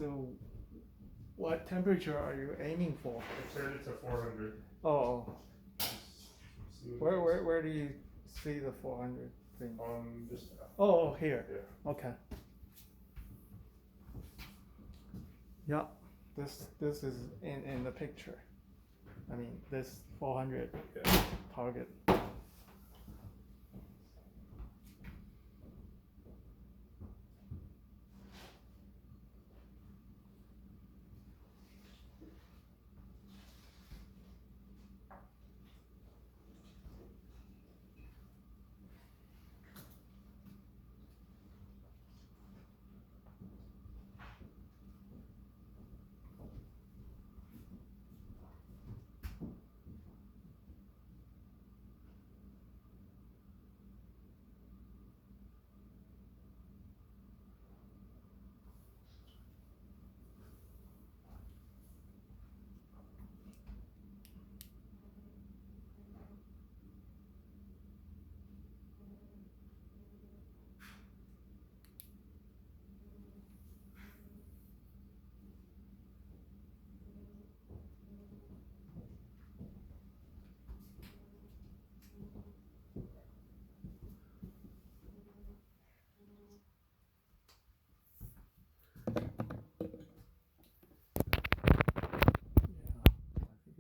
So, what temperature are you aiming for? I set it to 400. Oh, where do you see the 400 thing? Just Oh, here. Yeah. Okay. Yeah, this is in the picture. I mean, this 400 target.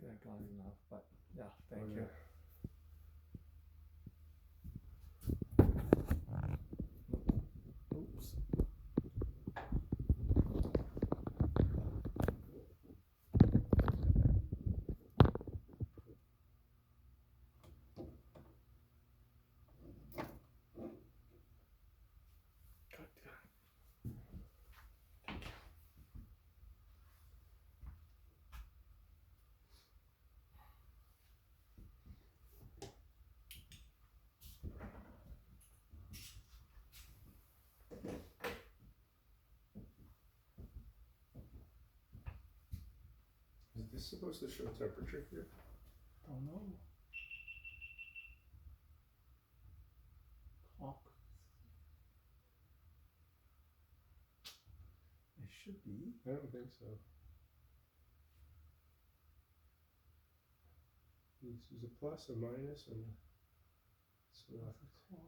I got enough, but yeah, thank you. Oops. Is this supposed to show temperature here? Don't know. Clock. It should be. I don't think so. There's a plus, a minus, and so That's a clock.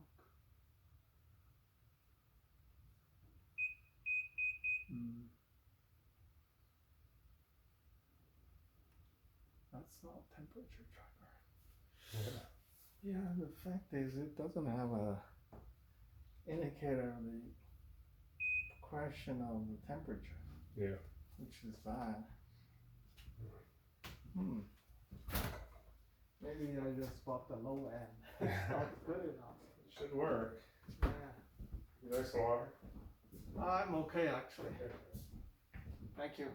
That's not temperature tracker. Yeah, the fact is it doesn't have a indicator of the question of the temperature. Yeah. Which is bad. Maybe I just bought the low end. It's not good enough. It should work. Yeah. You like some water? I'm okay actually. Okay. Thank you.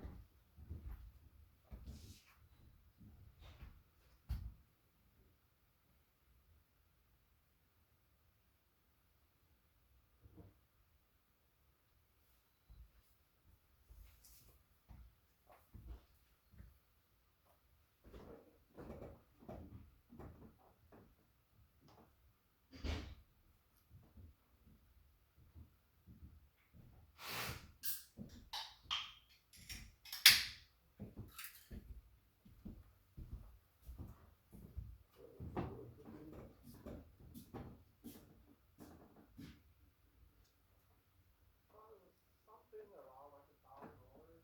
Something around like 1,000 orders,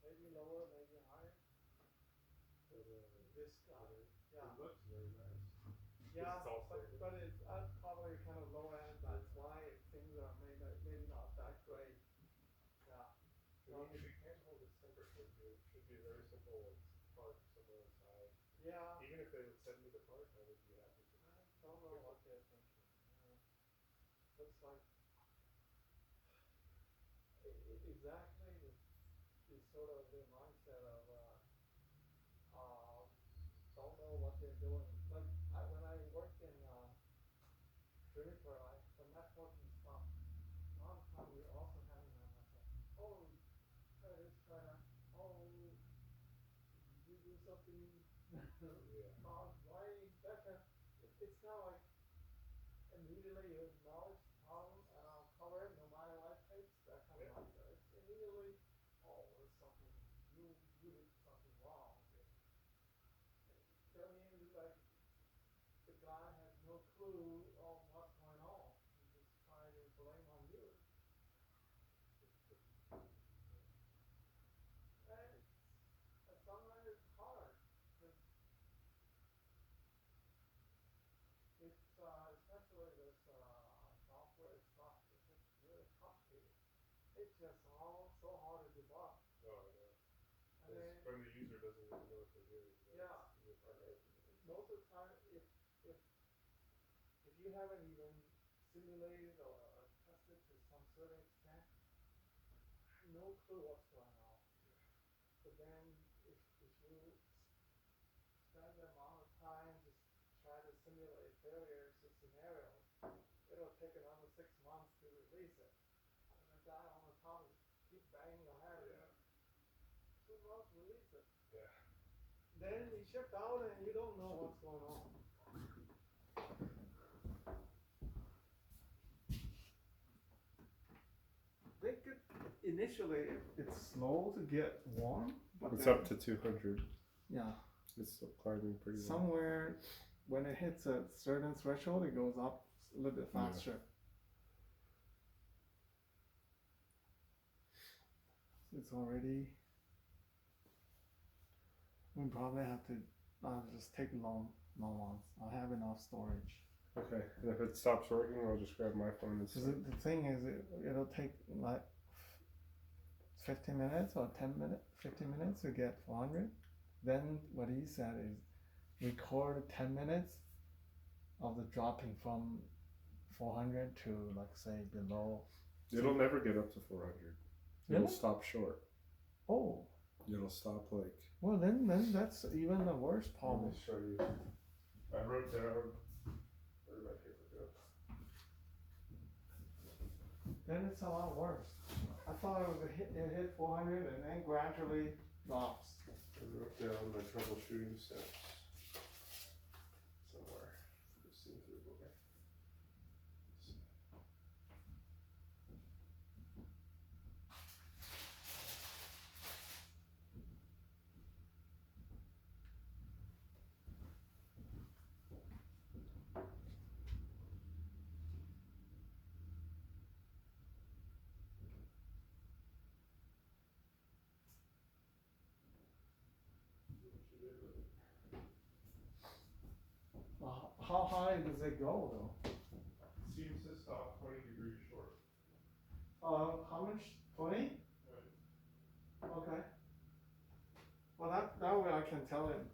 maybe lower, maybe higher. This guy, yeah. It looks very nice. Yeah, It's all but it's probably kind of low end. That's why things are maybe not that great. Yeah. I mean, if you can't hold its temperature, it should be very simple. It's part somewhere inside. Yeah. Even if they would send me the part, I would be happy to. I don't know what they're thinking. Looks like exactly the sort of the mindset of don't know what they're doing. Like when I worked in Juniper, the networking stuff, a lot of time we were also having them like, oh, try this, try that. Oh, you do something. Why that? It's not like immediately you acknowledge the problem and I'll cover it no matter what it takes. That kind of mindset. It's immediately, oh, north of here. Yeah. Most of the time, if you haven't even simulated or tested to some certain extent, no clue what's going on. But then if you spend the amount of time just try to simulate failures or scenarios, it'll take another 6 months to release it. And the guy on the top is keep banging your head. Yeah. 2 months, release it. Yeah. Then you ship out and you don't know what's going on. They could initially it's slow to get warm, but It's then, up to 200. yeah. It's still climbing pretty well. Somewhere when it hits a certain threshold, it goes up a little bit faster. It's already. We probably have to just take long ones. I have enough storage. Okay, and if it stops working, I'll just grab my phone and Because the thing is, it'll take like 15 minutes or 15 minutes to get 400. Then what he said is record 10 minutes of the dropping from 400 to like say below. It'll never get up to 400. It'll Really? stop short. Oh. It'll stop like. Well, then that's even a worse problem. Let me show you. I wrote down. Where did my paper go? Then it's a lot worse. I thought it hit 400 and then gradually drops. I wrote down my troubleshooting steps somewhere. Just seems to go back. How high does it go though? Seems to stop 20 degrees short. How much? 20? Right. Okay. Well, that way I can tell him.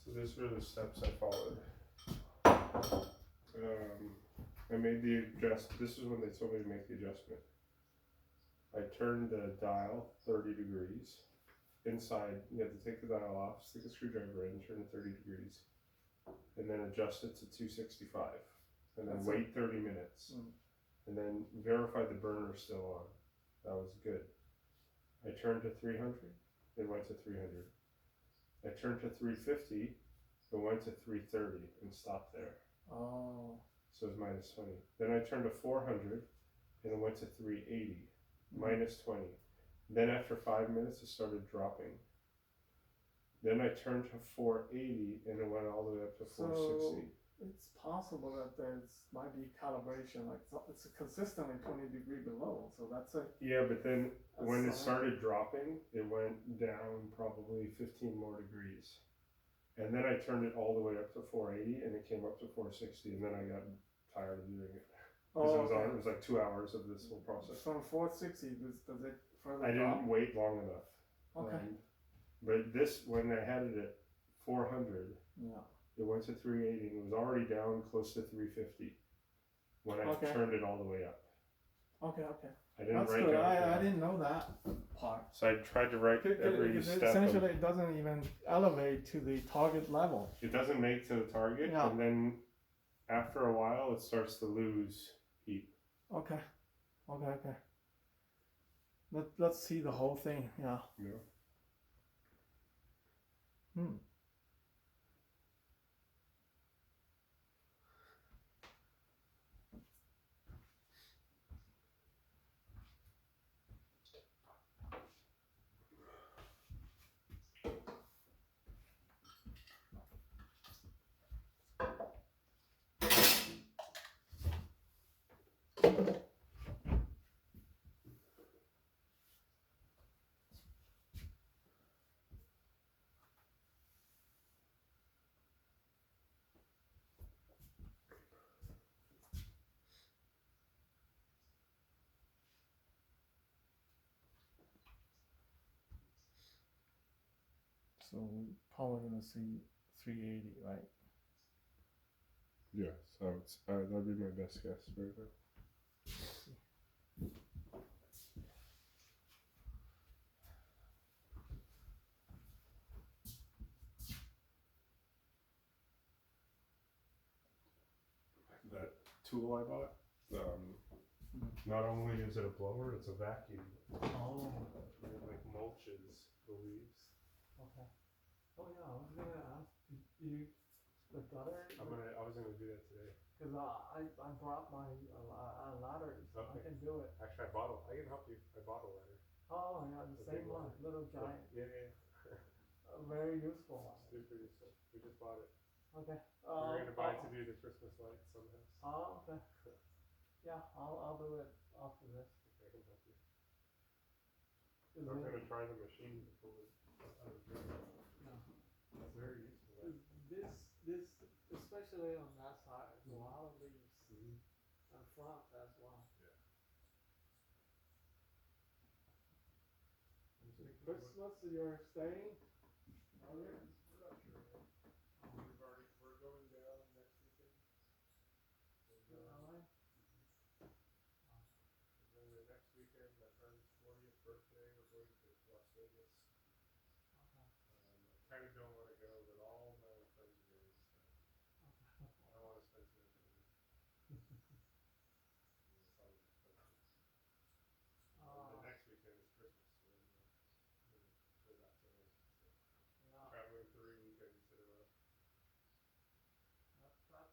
So these were the steps I followed. I made the this is when they told me to make the adjustment. I turned the dial 30 degrees. Inside, you have to take the dial off, stick a screwdriver in, turn it 30 degrees, and then adjust it to 265. And then wait 30 minutes. And then verify the burner's still on. That was good. I turned to 300, it went to 300. I turned to 350, it went to 330 and stopped there. Oh. So it was minus 20. Then I turned to 400 and it went to 380, minus 20. Then after 5 minutes it started dropping. Then I turned to 480 and it went all the way up to 460. So it's possible that might be calibration, like it's consistently 20 degrees below, so that's a. Yeah, but then when it started dropping, it went down probably 15 more degrees. And then I turned it all the way up to 480 and it came up to 460 and then I got tired of doing it. Because it was like 2 hours of this whole process. From 460, does it further I drop? didn't wait long enough. Okay. But this, when I had it at 400, yeah. It went to 380 and it was already down close to 350 when I turned it all the way up. Okay. I didn't That's write good. down. I didn't know that part. So I tried to write every step. Essentially, it doesn't even elevate to the target level. It doesn't make to the target, and then after a while, it starts to lose heat. Okay. Let's see the whole thing. Yeah. So we probably gonna see 380, right? Yeah, so it's, that'd be my best guess right now. That tool I bought, not only is it a blower, it's a vacuum. Oh. It like mulches the leaves. Okay. Oh yeah, I was gonna ask, do you, the gutter? I was gonna do that today. Cause I brought my ladders, so I Okay. can do it. Actually, I can help you. I bought a ladder. Oh yeah, the A same big one, ladder. little giant, Yeah. a very useful one. Super useful. We just bought it. Okay. We were gonna buy it to do the Christmas lights somehow. Oh, okay. Yeah, I'll do it after this. Okay, I can help you. Is I'm it- gonna try the machine to pull it out of the No. It's very useful. This, especially on that side, there's a lot of leaves, Mm-hmm. and front as well. Yeah. Christmas, you're staying? Oh, yeah. We're not sure yet. We're going down next weekend. To LA? And then the next weekend, my friend's 40th birthday, we're going to Las Vegas. Okay. I kind of don't want to go, but all my friends are going, so I don't want to spend too much money. It's always expensive. And the next weekend is Christmas, so I'm go back to LA. So traveling 3 weekends in a row. That's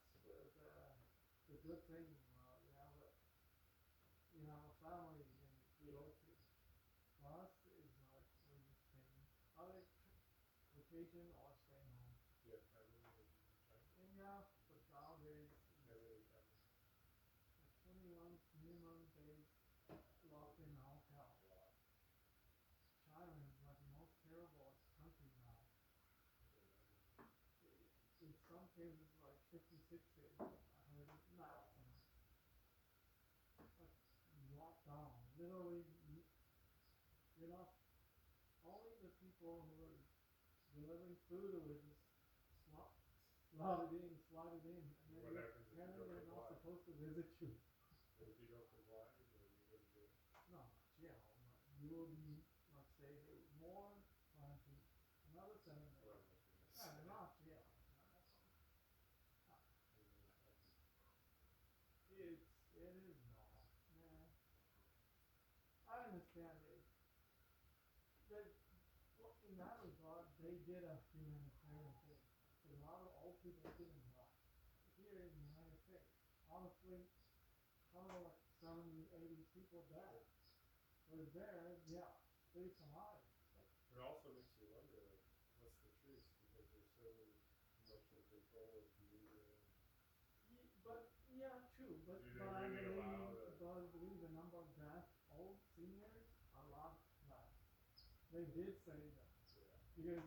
the good thing, you have a family you can go to. For us, is like we're just staying, either vacation or staying home. Yeah, family and China. And yeah, but nowadays, Family and China. like 21 minimum days locked in a hotel. Wow. China is like the most terrible country now. In some cases, like 56 days, I heard it now. Like locked down, literally, only the people who are delivering food will just slide it in, and then What happens if you apparently don't they're not comply? supposed to visit you. And if you don't comply, then you go to jail. No, jail, but you will be, like, say, hey, more quarantine, another 7 days. Well, Yeah, not jail. It is bad. Yeah. I understand it. Well, in that regard, they did a humanitarian thing. Because a lot of old people couldn't die. Here in the United States, honestly, probably like 70, 80 people died. Whereas there, yeah, they survived. It also makes you wonder, like, what's the truth? Because they're so much in control of media. But yeah, true. But Do they really allow I believe the number of deaths, old seniors, a lot less. They did say that. Yeah. Because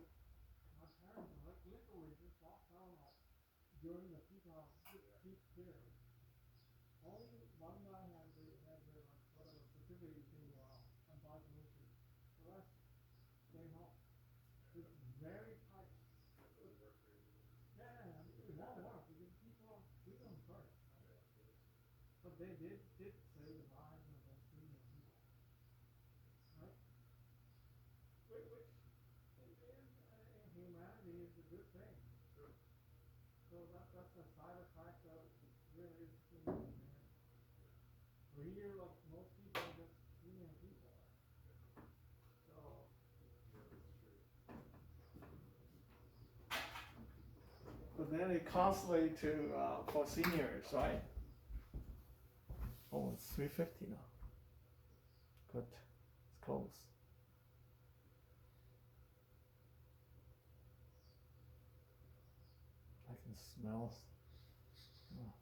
my parents like literally just walked down like during the peak period. Only one guy had the like sort of a certificate to buy groceries. The rest stay home. It's very tight. That doesn't work for you. Yeah, it won't work because people are treat them first. Right? Yeah, But they did save the lives of those senior people. Right? Which in humanity is a good thing. True. So that's a side effect of really is humanitarian. We're here like most people are just senior people. So Yeah, that's true. but then it costly to for seniors, right? Oh, it's 350 now. Good. It's close. I can smell. Oh.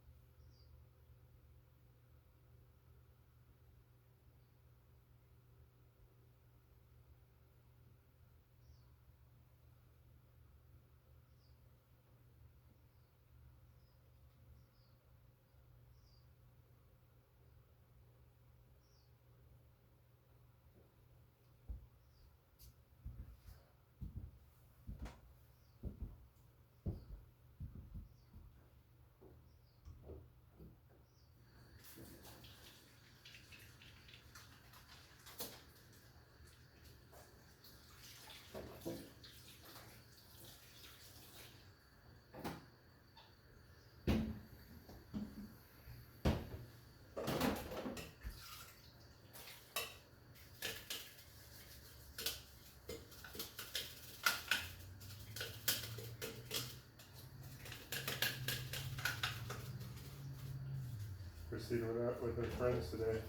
Christine went out with her friends today.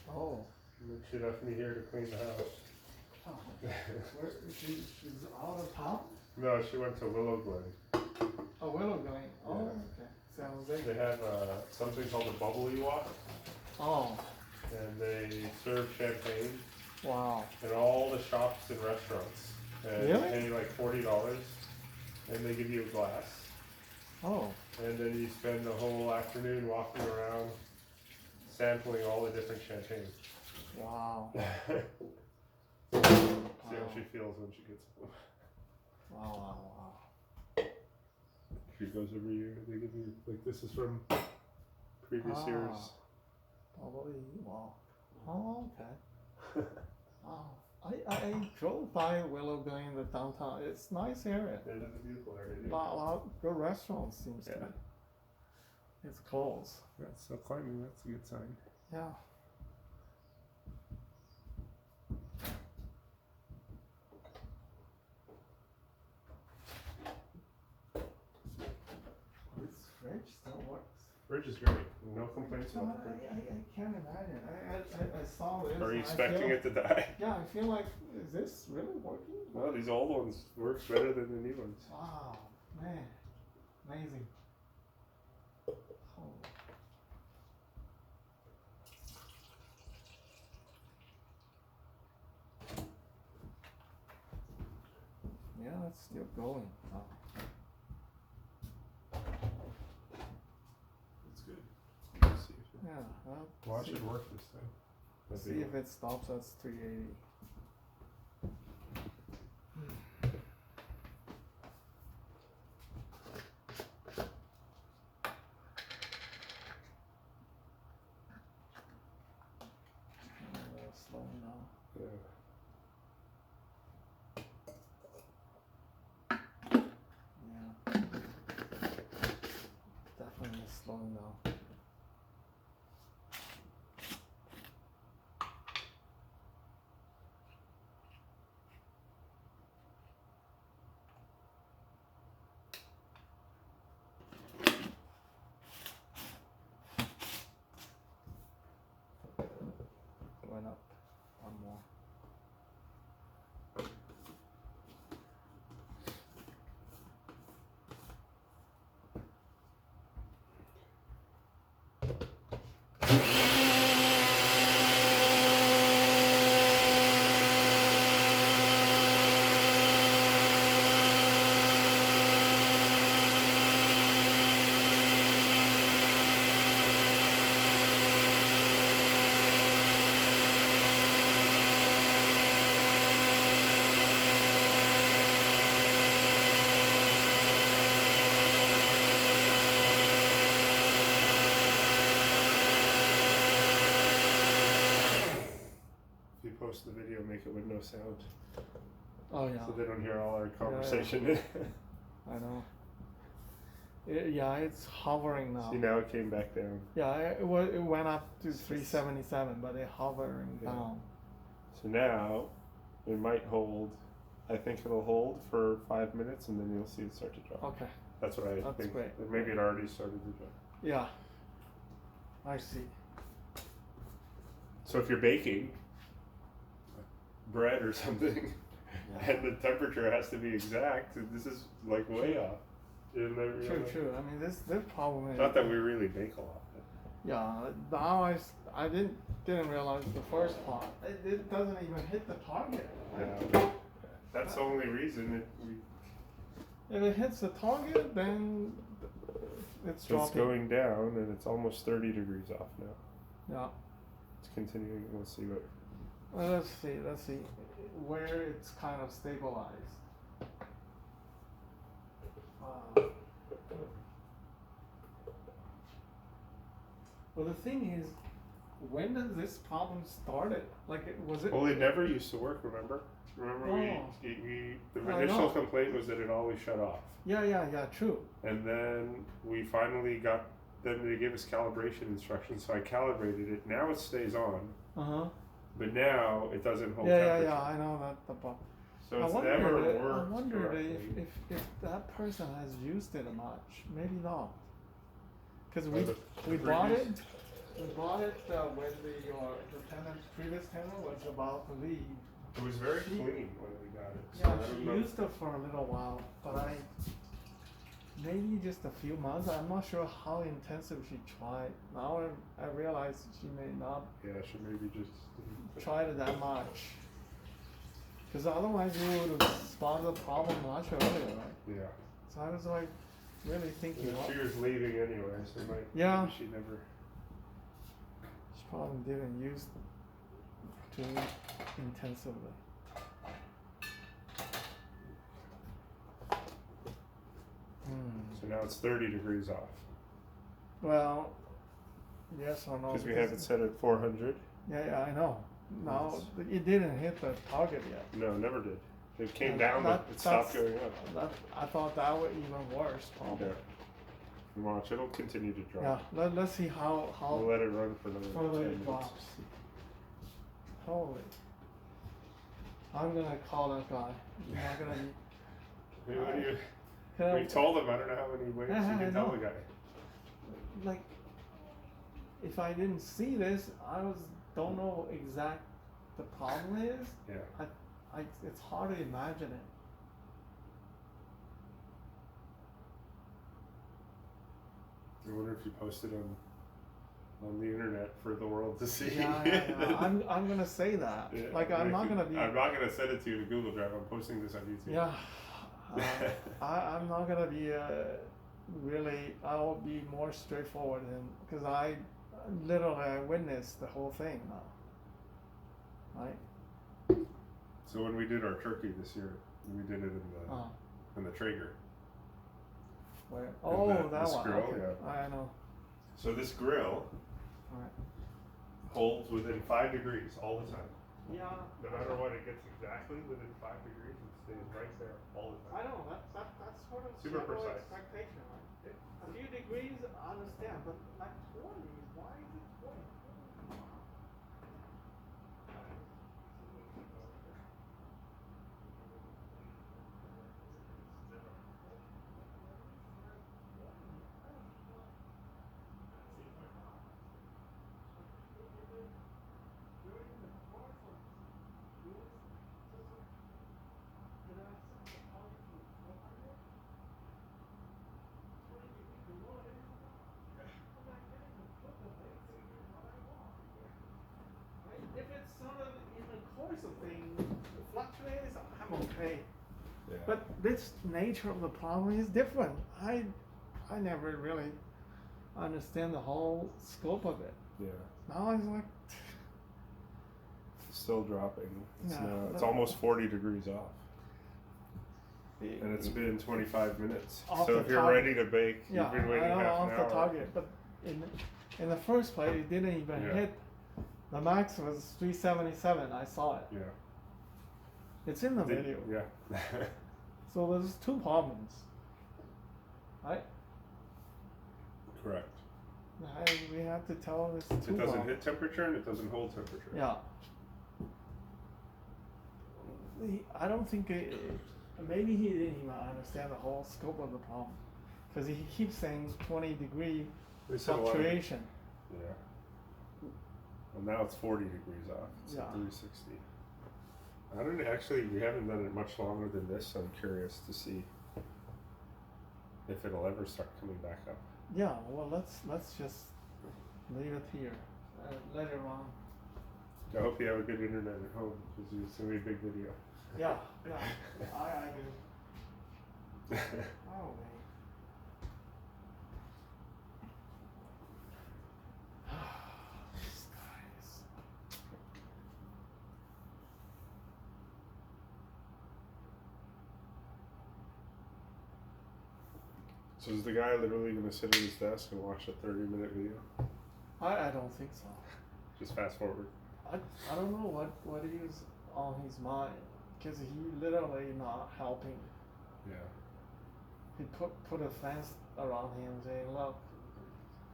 Oh. And then she left me here to clean the house. Oh. Where, she's out of town? No, she went to Willow Glen. Oh, Willow Glen. Oh, Yeah. okay. Sounds like. They have something called a bubbly walk, Oh, and they serve champagne wow. in all the shops and restaurants. And Really? you pay like $40, and they give you a glass. Oh, And then you spend the whole afternoon walking around, sampling all the different champagne. wow. See how she feels when she gets home. Wow, wow, wow. She goes every year. They give you, like, this is from previous years. Probably, wow. Oh, okay. Wow. I drove by Willow Glen in the downtown. It's a nice area. It is a beautiful area. A lot of good restaurants seems to Yeah. be. It's close. Yeah, so climbing, that's a good sign. Yeah. This fridge still works. Fridge is great. No complaints No, about the fridge. I can't imagine. I saw this. Are you and I expecting feel- it to die? Yeah, I feel like, is this really working? Well, these old ones work better than the new ones. Wow, man, amazing. Oh. Yeah, it's still going. Oh. It's good. Let's see if it, Yeah, watch see, it work this time. That'd see be- if it stops at 380. Slowing down. Yeah. Yeah. Definitely slowing down. Went up one more. If you post the video, make it with no sound. Oh yeah. So they don't hear all our conversation. I know. Yeah, it's hovering now. See, now it came back down. Yeah, it went up to 377, but it's hovering Yeah. down. So now it might hold. I think it'll hold for 5 minutes, and then you'll see it start to drop. Okay. That's what I That's think. great. Maybe it already started to drop. Yeah. I see. So if you're baking bread or something, Yeah. and the temperature has to be exact, this is like way off. Isn't that True, really? true. I mean, this problem is. Not that we really bake a lot. Yeah. Now I didn't realize the first part. It doesn't even hit the target. Yeah. That's the only reason If it hits the target, then it's it's dropping. going down, and it's almost 30 degrees off now. Yeah. It's continuing. We'll see what. Well, let's see where it's kind of stabilized. Well, the thing is, when did this problem started? Like, was it? Well, it never used to work. Remember? Remember, Oh. the I initial know. complaint was that it always shut off, Yeah, true. and then we finally got them to give us calibration instructions. So I calibrated it. Now it stays on, but now it doesn't hold temperature. Yeah. I know that the problem. So it's never worked I wondered correctly. if that person has used it much. Maybe not. Because Well, we the bought previous- it. We bought it when the tenant, previous tenant was about to leave. It was very clean when we got it. So Yeah, I she don't know. used it for a little while, but maybe just a few months. I'm not sure how intensive she tried. Now I realize she may not Yeah, she maybe just. tried it that much. Because otherwise you would have spotted the problem much earlier, right? Yeah. So I was like really thinking, And she was leaving anyway, so maybe Yeah. she never. she probably didn't use it too intensively. So now it's 30 degrees off. Well, yes or no? Because we have it set at 400. Yeah, I know. No, it didn't hit the target yet. No, never did. It came And down, but it stopped that's- going up. I thought that was even worse, probably. Yeah. And watch, it'll continue to drop. Yeah, let's see how We'll let it run for another further 10 it minutes. drops. Holy. I'm gonna call that guy. You're not gonna be. Hey, what do you, Can I- we told him, I don't know how many ways you I can tell know. the guy. Like, if I didn't see this, don't know exact the problem is. Yeah. It's hard to imagine it. I wonder if you posted on the internet for the world to see. Yeah. I'm gonna say that. Yeah, Like I'm not gonna be. I'm not gonna send it to you to Google Drive. I'm posting this on YouTube. Yeah. I'm not gonna be really. I'll be more straightforward because I literally witnessed the whole thing now. Right. So when we did our turkey this year, we did it in the Traeger. Where? And Oh, that this one. grill, Okay. yeah. I know. So this grill Alright. holds within 5 degrees all the time. Yeah. No matter what, it gets exactly within 5 degrees and stays right there all the I time. know that's sort of Super general precise. expectation, right? A few degrees, I understand, but like 20, why is it 20? If it's sort of in the course of things, fluctuates, I'm okay. Yeah. But this nature of the problem is different. I never really understand the whole scope of it. Yeah. Now it's like, It's still dropping. It's Yeah, now it's no. almost 40 degrees off. And it's been 25 minutes. Off So the if you're target. ready to bake, yeah, you've been waiting I know half off an the hour. target, but in the first place, it didn't even Yeah. hit. The max was 377. I saw it. Yeah. It's in the video. Yeah. So there's two problems, right? Correct. We have to tell this two It doesn't problems. hit temperature and it doesn't hold temperature. Yeah. I don't think maybe he didn't even understand the whole scope of the problem, because he keeps saying 20-degree They said a lot of- fluctuation. Yeah. Well, now it's 40 degrees off. It's Yeah. at 360. I don't actually. We haven't done it much longer than this. So I'm curious to see if it'll ever start coming back up. Yeah. Well, let's just leave it here. Let it run. I hope you have a good internet at home because it's gonna be a big video. Yeah. I do. Oh man. These guys. So is the guy literally gonna sit at his desk and watch a 30-minute video? I don't think so. Just fast forward. I don't know what is on his mind, because he literally not helping. Yeah. He put a fence around him saying, look,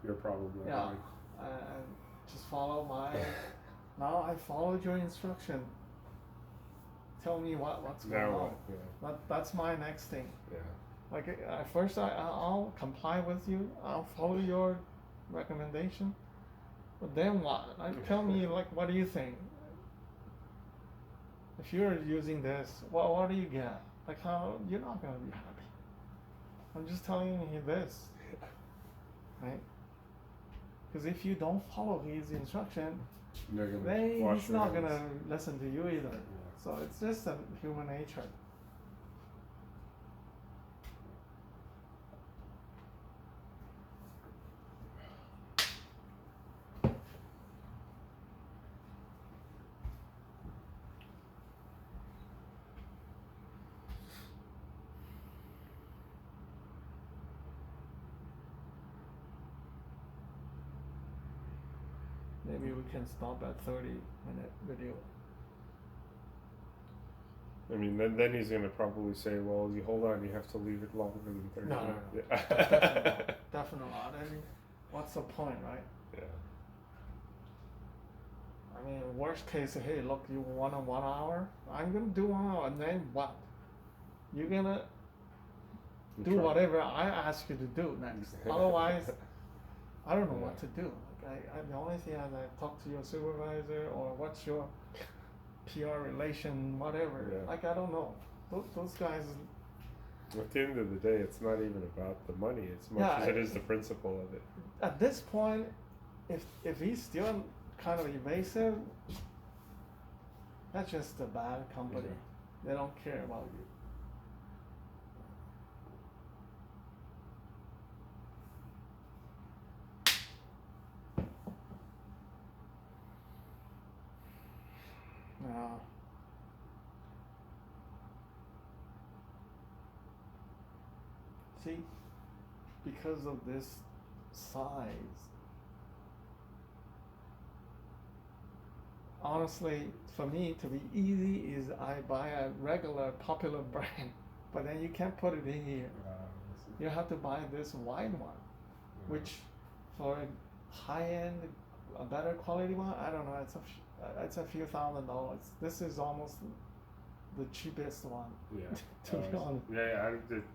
Your problem. Not yeah, mine. and just follow my, now I followed your instruction. Tell me what's going Now on. what? Yeah. That's my next thing. Yeah. Like at first I'll comply with you, I'll follow your recommendation, But then what? Like, tell me, like, what do you think? If you're using this, what do you get? Like, how you're not gonna be happy. I'm just telling you this, right? Because if you don't follow his instruction, then wash he's their not hands. gonna listen to you either. Yeah. So it's just a human nature. Maybe we can stop at 30-minute video. I mean, then he's gonna probably say, "Well, you hold on, you have to leave it longer than 30 No, minutes." no. Yeah. Definitely not. Definitely not. I mean, what's the point, right? Yeah. I mean, worst case, hey, look, you want a 1 hour? I'm gonna do 1 hour, and then what? You're gonna do Try. whatever I ask you to do next. Otherwise, I don't know what to do. Like, the only thing is I talk to your supervisor or what's your PR relation, whatever. Yeah. Like, I don't know. Those guys. At the end of the day, it's not even about the money as much as it is the principle of it. At this point, if he's still kind of evasive, that's just a bad company. Yeah. They don't care about you. No. See, because of this size, honestly, for me to be easy is I buy a regular popular brand, but then you can't put it in here. You have to buy this wide one, which for a high-end, a better quality one, I don't know, it's a few $1,000s. This is almost the cheapest one. Yeah. To be honest. Yeah,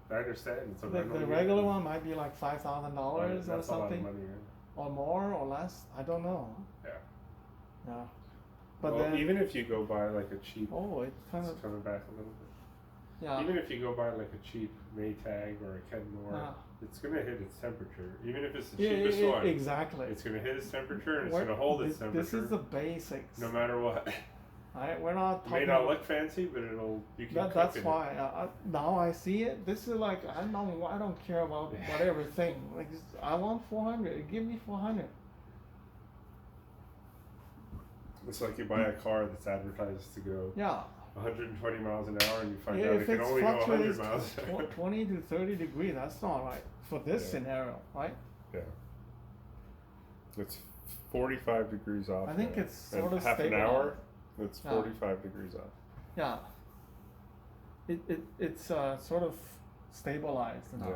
I understand. It's a The regular one might be like $5,000 or that's something, a lot of money, yeah. or more or less. I don't know. Yeah. Yeah. But well, then, even if you go buy like a cheap, oh, it kind it's of, coming back a little bit. yeah. Even if you go buy like a cheap Maytag or a Kenmore, it's gonna hit its temperature. Even if it's the cheapest one, exactly. it's gonna hit its temperature and it's gonna hold its temperature. This is the basics. No matter what. Right? We're not It talking. may not look fancy, but you can. That's why now I see it. This is like I don't care about whatever thing. Like I want 400. Give me 400. It's like you buy a car that's advertised to go 120 miles an hour, and you find out it can only go 100 miles an hour. 20 to 30 degrees. That's not right for this scenario, right? Yeah. It's 45 degrees off. I think it's sort of half an stabilized. hour. It's 45 degrees off. Yeah. It's sort of stabilized now. Yeah.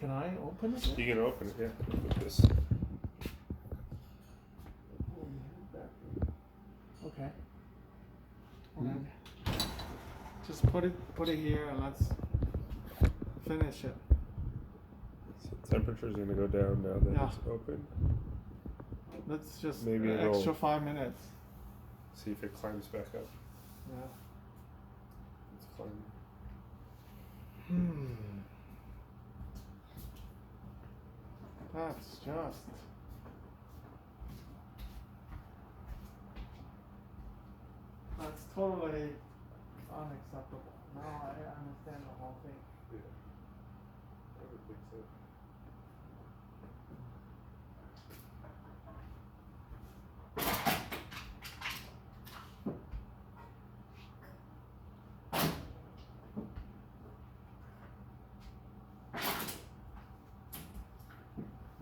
Can I open it? You can open it, yeah. With this. Okay. And just put it here and let's finish it. So temperature's gonna go down now that it's open. Let's just maybe extra 5 minutes. See if it climbs back up. Yeah. It's climbing. That's just. That's totally unacceptable. Now I understand the whole thing. Yeah. I would think so.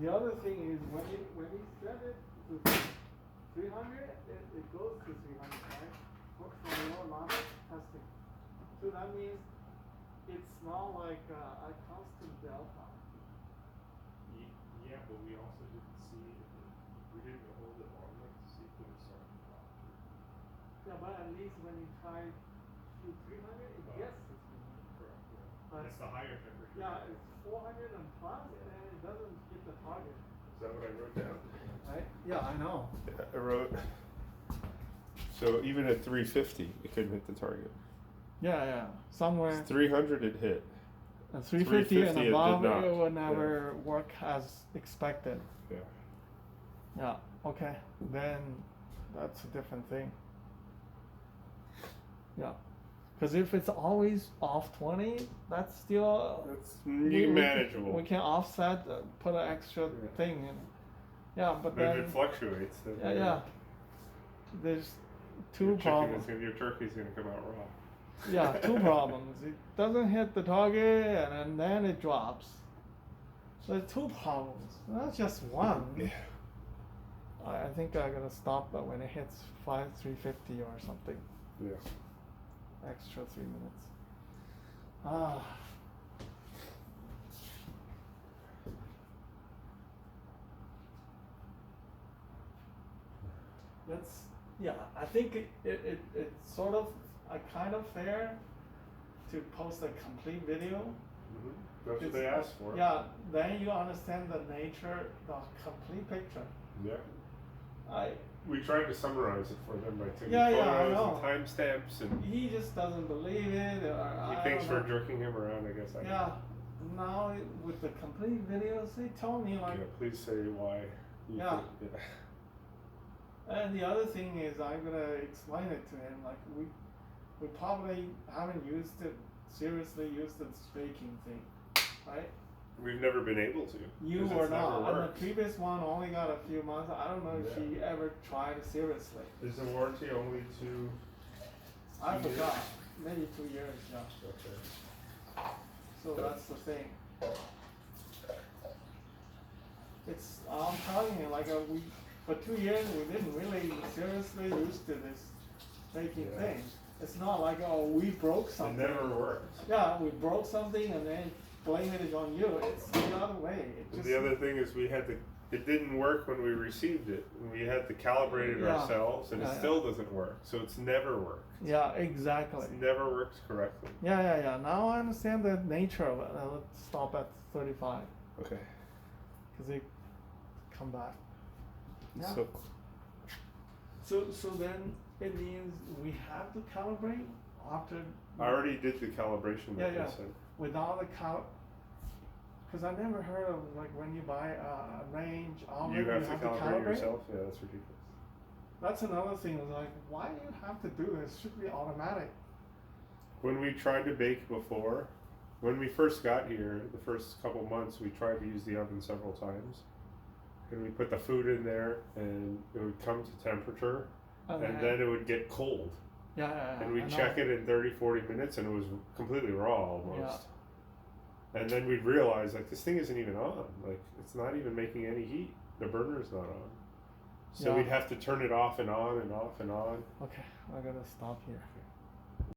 The other thing is when you set it to 300, it goes to 300, right? For your last testing. So that means it's not like a constant delta. Yeah, but we also didn't see we didn't hold it long enough to see if it was starting to drop. Yeah, but at least when you try to 300, it gets to 300. Correct, yeah. But It's the higher temperature. yeah, it's 400 and plus, and it doesn't hit the target. So that what I wrote down? Yeah, I know. Yeah, I wrote. So even at 350, it couldn't hit the target. Yeah. Somewhere 300 it hit. 350 and 350 it did above, not. it would never work as expected. Yeah. Yeah. Okay. Then that's a different thing. Yeah. Because if it's always off 20, that's still That's manageable. We can offset, put an extra thing in. Yeah, but then it fluctuates. Then yeah. There's two your problems. Your turkey's gonna come out raw. Yeah, two problems. It doesn't hit the target, and then it drops. So there's two problems. Not just one. Yeah. I think I gotta stop when it hits 350 or something. Yeah. Extra 3 minutes. Ah. That's, yeah, I think it's sort of kind of fair to post a complete video. Mm-hmm. That's what they asked for. Yeah, then you understand the nature, the complete picture. Yeah. We tried to summarize it for them by taking photos and timestamps, and he just doesn't believe it, or he thinks we're jerking him around. I guess. Now with the complete videos, they told me like. Yeah, please say why. Think, And the other thing is, I'm gonna explain it to him. Like we probably haven't seriously used the staking thing, right? We've never been able to. You or not. And the previous one only got a few months. I don't know if she ever tried it seriously. Is the warranty only I forgot. Maybe 2 years, yeah. Okay. So that's the thing. I'm telling you, like for 2 years we didn't really seriously use to this staking thing. It's not like, we broke something. It never worked. Yeah, we broke something and then blame it on you. It's the other way. The other thing is it didn't work when we received it. We had to calibrate it ourselves, and it still doesn't work. So it's never worked. Yeah, exactly. It's never worked correctly. Yeah. Now I understand the nature of it. Let's stop at 35. Okay. Because they come back. Yeah. So then it means we have to calibrate after. I already did the calibration that they said. Without the because I never heard of like when you buy a range, you have to calibrate yourself. Yeah, that's ridiculous. That's another thing. Like, why do you have to do this? It should be automatic. When we tried to bake before, when we first got here, the first couple months, we tried to use the oven several times, and we put the food in there, and it would come to temperature, and then it would get cold. Yeah. And we'd check it in 30-40 minutes, and it was completely raw almost. Yeah. And then we'd realize, like, this thing isn't even on. Like, it's not even making any heat. The burner's not on. So we'd have to turn it off and on and off and on. Okay, I gotta stop here.